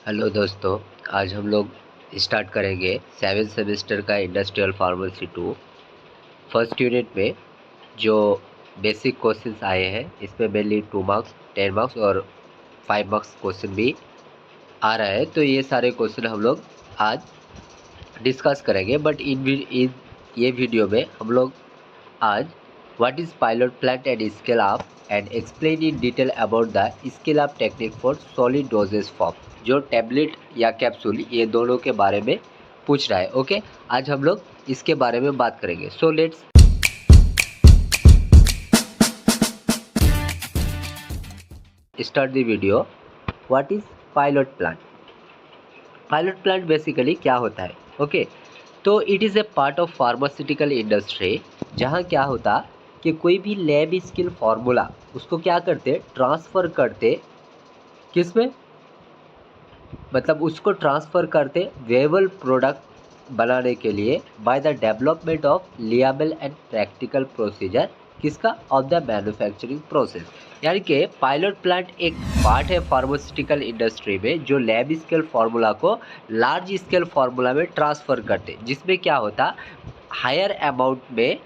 Hello दोस्तों। आज हम लोग स्टार्ट करेंगे 7th सेमेस्टर का इंडस्ट्रियल फार्मेसी 2 फर्स्ट यूनिट में। जो बेसिक क्वेश्चंस आए हैं इसमें मेनली 2 मार्क्स 10 मार्क्स और 5 मार्क्स क्वेश्चन भी आ रहा है। तो ये सारे क्वेश्चन हम लोग आज डिस्कस करेंगे। बट इन ये वीडियो में हम लोग आज what is pilot plant and scale up and explain in detail about the scale up technique for solid doses form, जो टेबलेट या कैप्सूल ये दोनों के बारे में पूछ रहा है। ओके, आज हम लोग इसके बारे में बात करेंगे। So let's start the video. What is pilot plant? Pilot plant basically क्या होता है? ओके, तो it is A part of pharmaceutical industry, जहाँ क्या होता कि कोई भी लैब स्किल फार्मूला उसको क्या करते, ट्रांसफ़र करते किस में, मतलब उसको ट्रांसफ़र करते वेबल प्रोडक्ट बनाने के लिए by the development of liable and practical procedure किसका, ऑफ द मैन्युफैक्चरिंग प्रोसेस। यानी कि पायलट प्लांट एक पार्ट है फार्मास्यूटिकल इंडस्ट्री में जो लैब स्केल फार्मूला को लार्ज स्केल फार्मूला में ट्रांसफ़र करते, जिसमें क्या होता हायर अमाउंट में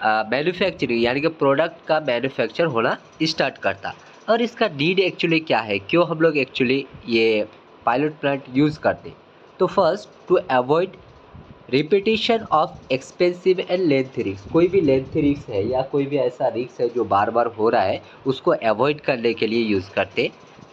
मैन्युफैक्चरिंग यानी कि प्रोडक्ट का मैन्युफैक्चर होना स्टार्ट करता। और इसका नीड एक्चुअली क्या है, क्यों हम लोग एक्चुअली ये पायलट प्लांट यूज़ करते? तो first, to avoid repetition of expensive and length risk. कोई भी लेंथ रिस्क है या कोई भी ऐसा रिस्क है जो बार बार हो रहा है उसको अवॉइड करने के लिए यूज़ करते।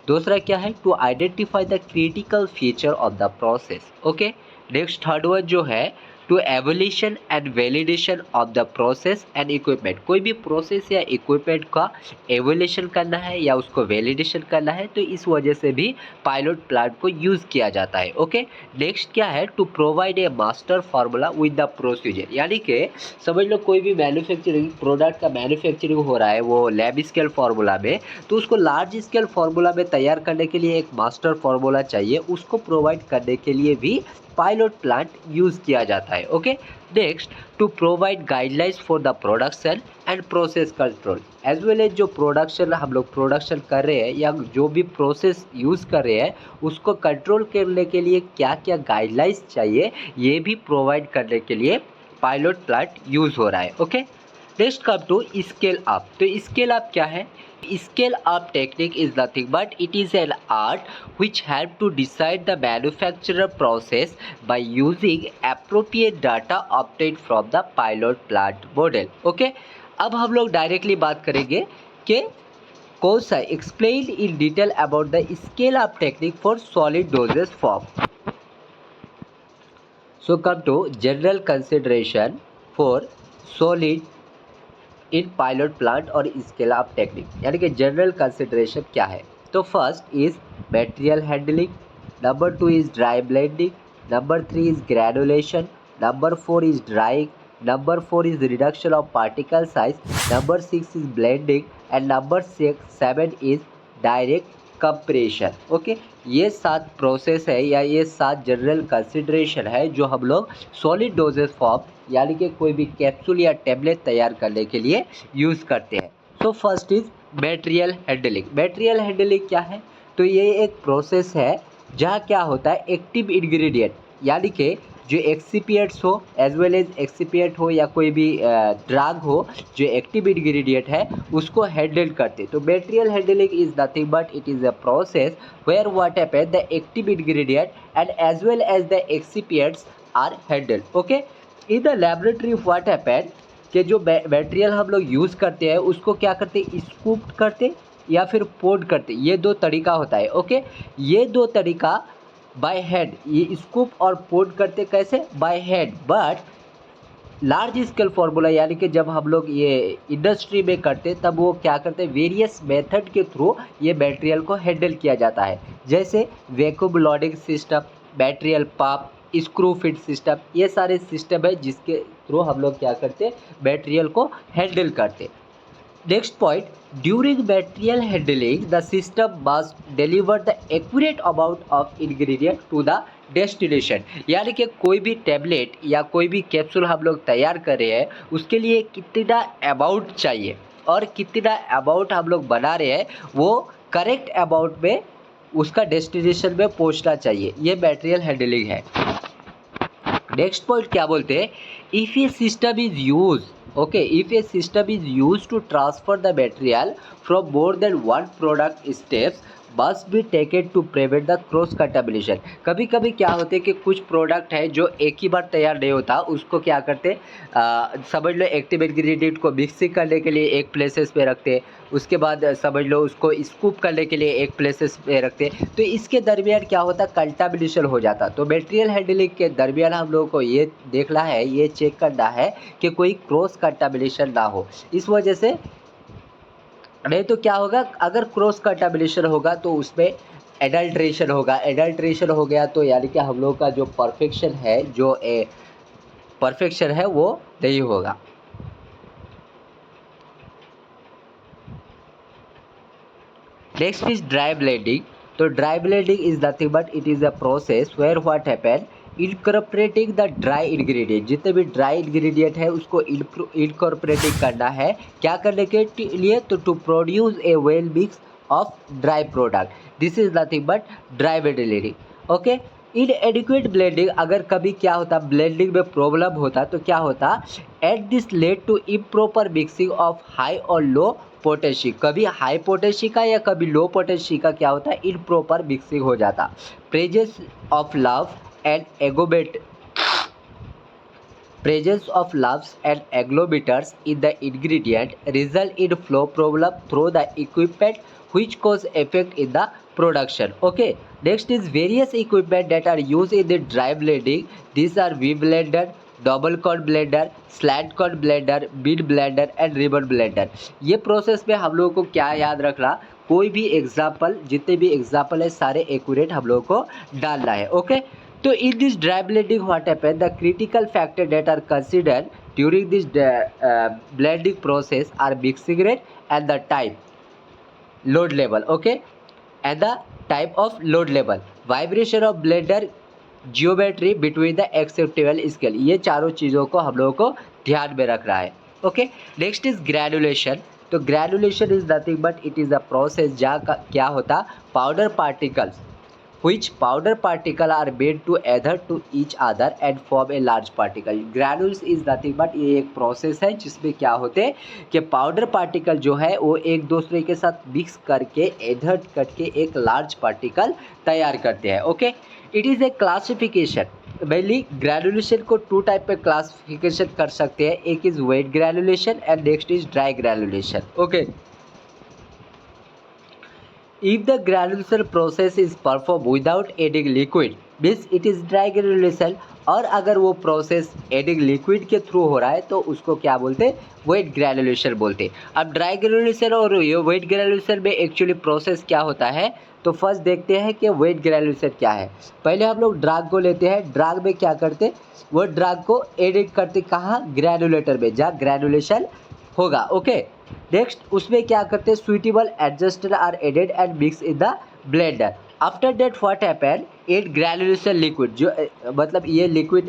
दूसरा क्या है, to identify the critical feature of the process. Okay, next third one जो है to evolution and validation of the process and equipment. कोई भी प्रोसेस या इक्विपमेंट का एवोल्यूशन करना है या उसको वैलिडेशन करना है तो इस वजह से भी पायलट प्लांट को यूज़ किया जाता है। ओके, नेक्स्ट क्या है, to provide a master formula with the procedure. यानी कि समझ लो कोई भी मैन्युफैक्चरिंग प्रोडक्ट का मैन्युफैक्चरिंग हो रहा है वो लैब स्केल फार्मूला में, तो उसको लार्ज स्केल फार्मूला में तैयार करने के लिए एक मास्टर फार्मूला चाहिए, उसको प्रोवाइड करने के लिए भी पायलट प्लांट यूज़ किया जाता है। Okay, next, to provide guidelines for the production and process control as well as जो प्रोडक्शन हम लोग प्रोडक्शन कर रहे हैं या जो भी प्रोसेस यूज़ कर रहे हैं उसको कंट्रोल करने के लिए क्या क्या गाइडलाइंस चाहिए ये भी प्रोवाइड करने के लिए पायलट प्लांट यूज़ हो रहा है। Okay, next come to scale up. तो स्केल अप क्या है? Scale up technique is nothing but it is an art which help to decide the manufacturer process by using appropriate data obtained from the pilot plant model. Okay, अब हम लोग directly बात करेंगे कि कौन सा explain in detail about the scale up technique for solid dosage form. So come to general consideration for solid in pilot plant और scale up technique. यानी कि जनरल कंसिडरेशन क्या है? तो first is material handling, number 2 is dry blending, number 3 is granulation, number 4 is drying, number 4 is reduction of particle size, number 6 is blending and number 7 is direct compression. Okay, ये 7 process है या ये 7 general consideration है जो हम लोग solid dosage form यानी कि कोई भी कैप्सूल या टेबलेट तैयार करने के लिए यूज़ करते हैं। So first is material handling. Material handling क्या है? तो ये एक प्रोसेस है जहाँ क्या होता है एक्टिव इंग्रेडिएंट यानी कि जो एक्सिपिएंट्स हो एज वेल एज एक्सिपिएंट हो या कोई भी ड्रग हो जो एक्टिव इंग्रेडिएंट है उसको हैंडल करते। तो material handling is nothing but it is a process where what happen the active ingredient and as well as the excipients are handled. Okay, in the laboratory what happen कि जो material हम लोग use करते हैं उसको क्या करते, scoop करते या फिर पोड करते। ये दो तरीका होता है। ओके, ये दो तरीका बाय हैंड, ये स्कूप और पोड करते कैसे, by hand. But large scale formula यानी कि जब हम लोग ये इंडस्ट्री में करते तब वो क्या करते, वेरियस मेथड के थ्रू ये मटेरियल को हैंडल किया जाता है। जैसे vacuum loading system, material pump, screw fit system, ये सारे सिस्टम है जिसके थ्रू हम लोग क्या करते, मटेरियल को हैंडल करते। Next point, during material handling the system must deliver the accurate amount of ingredient to the destination. यानी कि कोई भी टैबलेट या कोई भी कैप्सूल हम लोग तैयार कर रहे हैं उसके लिए कितना अमाउंट चाहिए और कितना अमाउंट हम लोग बना रहे हैं वो करेक्ट अमाउंट में उसका डेस्टिनेशन में पहुंचना चाहिए, ये मटेरियल हैंडलिंग है। नेक्स्ट पॉइंट क्या बोलते हैं, if a system is use, okay, if a system is use to transfer the material from more than one product steps must be taken to prevent the cross contamination. कभी कभी क्या होते हैं कि कुछ प्रोडक्ट है जो एक ही बार तैयार नहीं होता, उसको क्या करते, समझ लो एक्टिव इंग्रेडिएंट को मिक्सिंग करने के लिए एक प्लेसेस पे रखते, उसके बाद समझ लो उसको स्कूप करने के लिए एक प्लेसेस पे रखते, तो इसके दरमियान क्या होता, कंटामिनेशन हो जाता। तो मटेरियल हैंडलिंग के दरमियान हम लोगों को ये देखना है, ये चेक करना है कि कोई क्रॉस कंटामिनेशन ना हो। इस वजह से नहीं तो क्या होगा, अगर क्रॉस कंटामिनेशन होगा तो उसमें एडल्ट्रेशन होगा, एडल्ट्रेशन हो गया तो यानी कि हम लोग का जो परफेक्शन है, जो परफेक्शन है वो नहीं होगा। Next is dry blending. तो dry blending is nothing but it is a process where what happen, incorporating the dry ingredient, जितने भी ड्राई इंग्रेडिएंट है उसको इनकॉर्पोरेटिंग करना है, क्या करने के लिए, तो to produce a well mix of dry product, this is nothing but dry blending. Okay, inadequate blending, अगर कभी क्या होता ब्लेंडिंग में प्रॉब्लम होता तो क्या होता, at this led to improper mixing of high और लो पोटेंशी, कभी हाई पोटेंशी का या कभी लो पोटेंशी का क्या होता है, इम्प्रॉपर मिक्सिंग हो जाता। Presence of love and aggregate, presence of lumps and agglomerators in the ingredient result in flow problem through the equipment which cause effect in the production. Okay, next is various equipment that are used in the dry blending. These are V blender, double cord blender, slat cord blender, bead blender and ribbon blender. ये process में हम लोगों को क्या याद रखना, कोई भी एग्जाम्पल, जितने भी एग्जाम्पल है सारे एक्यूरेट हम लोगों को डालना है। ओके, तो in this dry blending what happen, the critical factor that are considered during this blending process are mixing rate and the type, load level, okay, and the type of load level, vibration of blender, geometry between the acceptable scale, ये चारों चीज़ों को हम लोगों को ध्यान में रखना है। Okay, next is granulation. तो granulation is nothing but it is a process जहाँ क्या होता, powder particles which powder particle are made to adhere to each other and form a large particle. Granules is nothing but ये एक process है जिसमें क्या होते हैं कि पाउडर पार्टिकल जो है वो एक दूसरे के साथ मिक्स करके एडहर करके एक लार्ज पार्टिकल तैयार करते हैं। Okay, it is a classification. Mainly granulation को टू टाइप पे क्लासिफिकेशन कर सकते हैं, एक is wet granulation and next is dry granulation. Okay, if the granulation process is performed without adding liquid means it is dry granulation, और अगर वो process adding liquid के थ्रू हो रहा है तो उसको क्या बोलते हैं, वेट ग्रेनुलेशन बोलते हैं। अब ड्राई ग्रेनुलेशन और ये वेट ग्रेनुलेशन में एक्चुअली प्रोसेस क्या होता है, तो फर्स्ट देखते हैं कि वेट ग्रेनुलेशन क्या है। पहले हम लोग ड्राग को लेते हैं, ड्राग में क्या करते, वो ड्राग को एडिट करते कहाँ, ग्रेनुलेटर में जहाँ ग्रेनुलेशन होगा। ओके, नेक्स्ट उसमें क्या करते हैं, suitable adjuster are added and mix in the blender. After that what happen, add granulation liquid, जो मतलब ये लिक्विड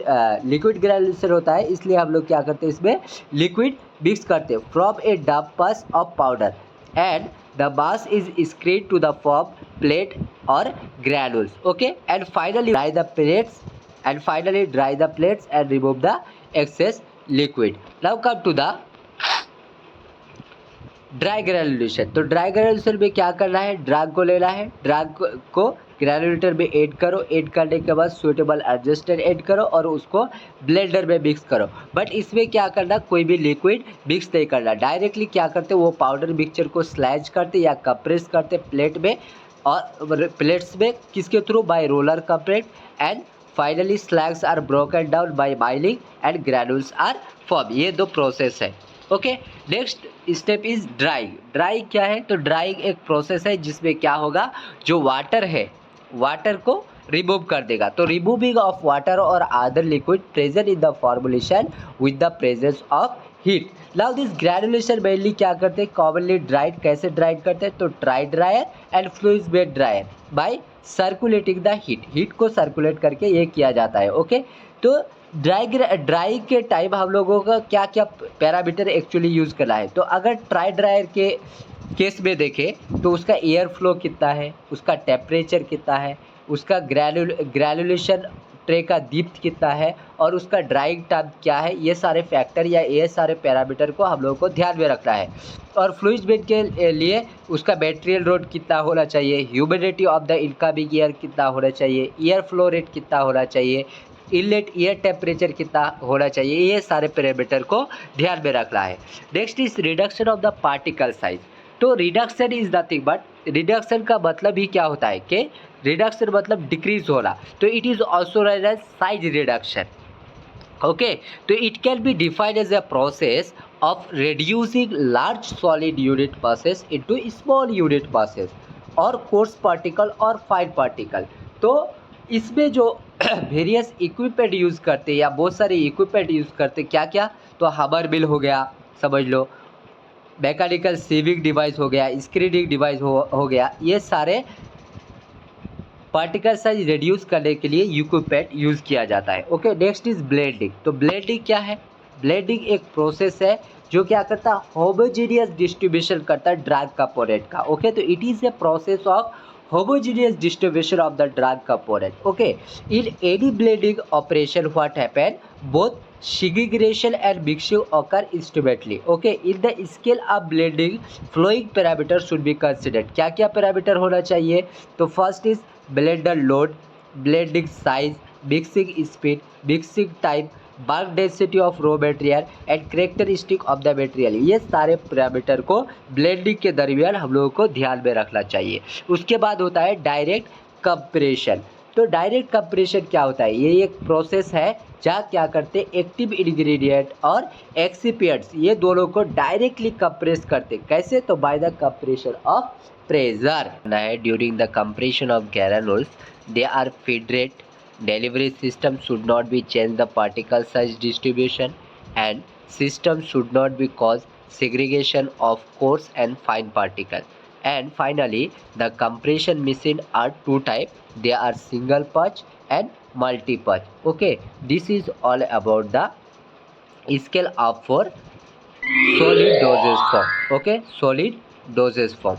ग्रेनुलेशन होता है, इसलिए हम लोग क्या करते हैं इसमें लिक्विड मिक्स करते हैं फ्रॉम ए डब पस of powder and the mass is screen to the form plate और granules. Okay, and finally dry the plates and remove the excess liquid. Now come to the dry granulation. तो dry granulation में क्या करना है, drag को लेना है, drag को ग्रेनुलेटर में ऐड करो, ऐड करने के बाद सुइटेबल एडजस्टर ऐड करो और उसको ब्लेंडर में मिक्स करो। बट इसमें क्या करना, कोई भी लिक्विड मिक्स नहीं करना, डायरेक्टली क्या करते वो पाउडर मिक्सचर को स्लैश करते या कंप्रेस करते प्लेट में, और प्लेट्स में किसके through, by roller compress, and finally slags are broken down by milling and granules are form. ये दो प्रोसेस है। Okay, next step is drying. Drying क्या है, तो ड्राइंग एक प्रोसेस है जिसमें क्या होगा, जो वाटर है वाटर को रिमूव कर देगा। तो रिमूविंग ऑफ वाटर और other liquid present in the formulation with the presence of heat. Now this granulation mainly क्या करते हैं, कॉमनली ड्राइड, कैसे ड्राइड करते हैं, तो dry dryer and fluid bed dryer by circulating the heat को circulate करके ये किया जाता है। ओके, तो ड्राई के टाइम हम लोगों का क्या क्या पैरामीटर एक्चुअली यूज़ करना है, तो अगर ट्राई ड्रायर के केस में देखें तो उसका एयर फ्लो कितना है, उसका टेम्परेचर कितना है, उसका ग्रैनुलेशन ट्रे का डिप्थ कितना है और उसका ड्राइंग टाइम क्या है, ये सारे फैक्टर या ये सारे पैरामीटर को हम लोगों को ध्यान में रखना है। और फ्लूइड बेड के लिए उसका मटेरियल लोड कितना होना चाहिए, humidity of the incoming air कितना होना चाहिए, एयर फ्लो रेट कितना होना चाहिए, इनलेट एयर टेम्परेचर कितना होना चाहिए, ये सारे पैरामीटर को ध्यान में रखना है। Next is reduction of the particle size. तो reduction is nothing but, reduction का मतलब ही क्या होता है कि रिडक्शन मतलब डिक्रीज होना, तो it is also known as size reduction. Okay, तो it can be defined as a process of reducing large solid unit masses into small unit masses और coarse particle और fine particle। तो इसमें जो various equipment use करते हैं या बहुत सारे इक्विपमेंट यूज़ करते क्या क्या, तो हमर मिल हो गया, समझ लो, मैकेनिकल सीविंग डिवाइस हो गया, स्क्रीनिंग डिवाइस हो गया, ये सारे पार्टिकल साइज रिड्यूस करने के लिए इक्विपमेंट यूज़ किया जाता है। Okay, next is blending. तो ब्लेंडिंग क्या है? ब्लेंडिंग एक प्रोसेस है जो क्या करता है, होमोजीनियस डिस्ट्रीब्यूशन करता है ड्रग कंपोनेंट का। ओके, तो it is a process of homogeneous distribution of the drug component. Okay, in any blending operation what happen, both segregation and mixing occur instrumentally. Okay, in the scale of blending flowing parameters should be considered। क्या क्या parameter होना चाहिए? तो first is blender load, blending size, mixing speed, mixing time, bulk density of raw material and characteristic of the material, ये सारे parameter को blending के दरमियान हम लोगों को ध्यान में रखना चाहिए। उसके बाद होता है डायरेक्ट कंप्रेशन। तो डायरेक्ट कंप्रेशन क्या होता है? ये एक प्रोसेस है जहाँ क्या करते हैं, एक्टिव इंग्रेडिएंट और एक्सिपिएंट्स ये दोनों को डायरेक्टली कंप्रेस करते। कैसे? तो by the compression of pressure है। During the compression of granules they are feed rate, delivery system should not be change the particle size distribution, and system should not be cause segregation of coarse and fine particle. And finally the compression machine are two type, they are single patch and multi patch. Okay, this is all about the scale up for solid dosage form. Okay, solid dosage form.